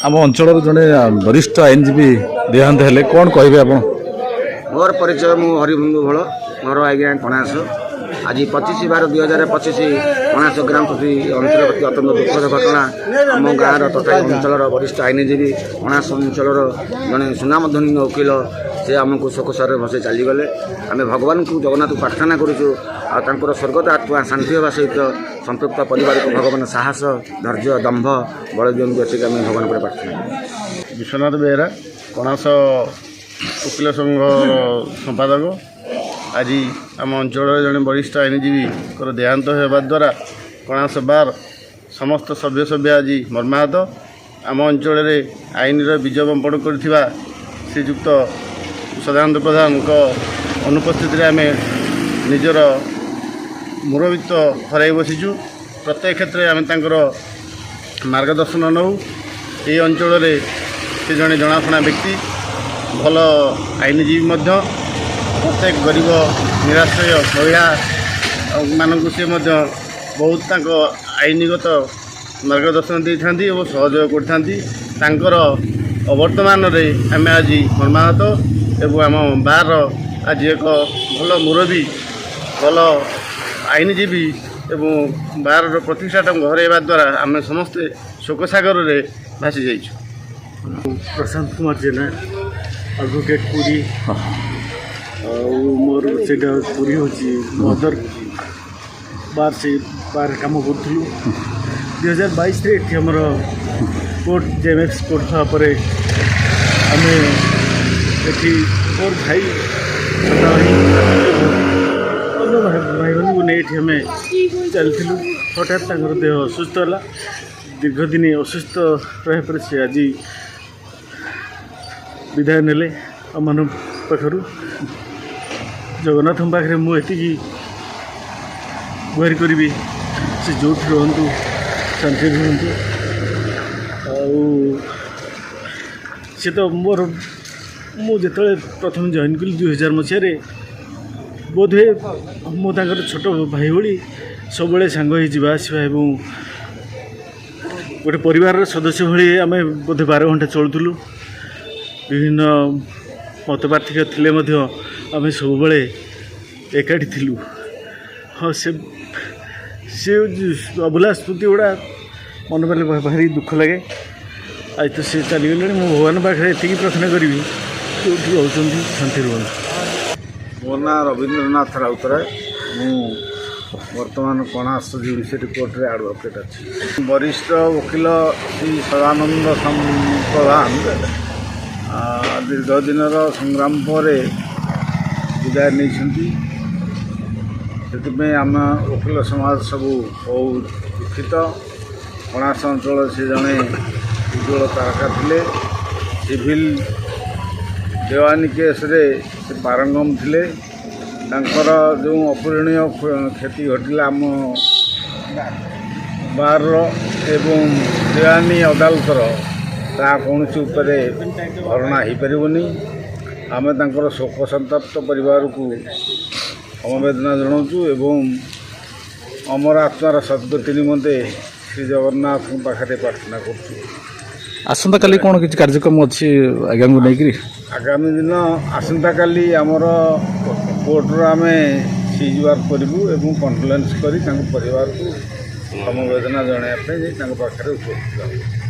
आम अंचल जड़े वरिष्ठ आईनजीवी देहांत हेले कौन कहे आप मोर परिचय मु हरिबंधु भोल मोर आज्ञा कणास आज 25/12/2025 कणास ग्राम प्रति अंचल प्रति अत्यंत दुखद घटना आम गाँव तथा अंचल वरिष्ठ आईनजीवी कणास अंचल जड़े सुनामधन्य वकिल से आमको शोकसार भसे चलीगले आम भगवान को जगन्नाथ प्रार्थना करुचु आर स्वर्गत आत्मा शांति होगा सहित संपृक्त परिवार को भगवान साहस धैर्य दंभ बल दियंतु एतिक आम भगवान को प्रार्थना विश्वनाथ बेहरा कणास वकिल संघ संपादक आज आम अंचल जड़े वरिष्ठ आईनजीवी देहांत होगा द्वारा कणास बार समस्त सभ्य सभ्य आज मर्माहत आम अंचल आईन बीज बंपन कर श्रीजुक्त सदानंद प्रधान अनुपस्थित आम निजर मुरबित्त हर बसीचु प्रत्येक क्षेत्र में आम मार्गदर्शन नौ ये अंचल से जड़े जनाशुना व्यक्ति भल आईनजीवी प्रत्येक गरीब निराश्रय महिला मानक सी बहुत आईनगत मार्गदर्शन दे था और सहयोग कर अवर्तमान आम आज मर्माहत एवं आम बार आज एक भल मुरबी भल आईनजीवी एवं बार प्रतिष्ठा हरवा द्वारा आम समस्ते शोकसागर में भासी जाइछु। प्रशांत कुमार जेना एडवोकेट पुरी मोर से पुरी हूँ मदर बार से बार कम करूँ 2022 आमर कोर्ट जेएमएक्स कोर्ट भापर आम ये मोर भाई भाई भाई को नहीं आम चलूँ हठात देह असुस्थ है दीर्घदिन असुस्थ रहा से आज विदाय नेले आम पाखर जगन्नाथ पाखे मुझे गुहारि करी से जो रुहतु शांति रुहतु सी तो मोर मुझे प्रथम जॉइन कली 2000 मसीह बोधे मुझे छोट भाई भाई सब सांग जावासवा गोटे परिवार सदस्य भाई आम बोधे 12 घंटा चलुलु विभिन्न मतपार्थिक्य थिले आम सब एकाठी थिलु। हाँ से अभुला स्मृति गुड़ा मन पड़े भारी दुख लगे आज तो सी चलीगले मु भगवान पाखे ये प्रार्थना करी जो रोच शांति रुहत। मो ना रवींद्रनाथ राउतराय मु वर्तमान कणास जुडिशियरी कोर्ट रे एडवोकेट अच्छी वरिष्ठ वकिल श्री सदानंद प्रधान दीर्घ दिन संग्राम पर विदाय नहीं आम वकिल समाज सब बहुत दुखित कणास अंचल से जड़े उज्ज्वल तारका थे सिविल देवानी केस रे से पारंगम थे जो अपूरणीय क्षति घटला आम बार एवं देवानी अदालतर ता कौन भरणा हो पारनी आम शोक संतप्त परिवार को समवेदना जनाऊँ एवं अमर आत्मार सद्गति निमंते श्री जगन्नाथ पाखे प्रार्थना करूँ। आसंता काली कौन किसी कार्यक्रम अच्छी आज्ञा को लेकर आगामी दिन आसंता काली आमर कोर्टर आम सीजवार करूँ एवं कन्फ्रेन्स कर परिवार को समवेदना जनवाई पाखे उपस्थित।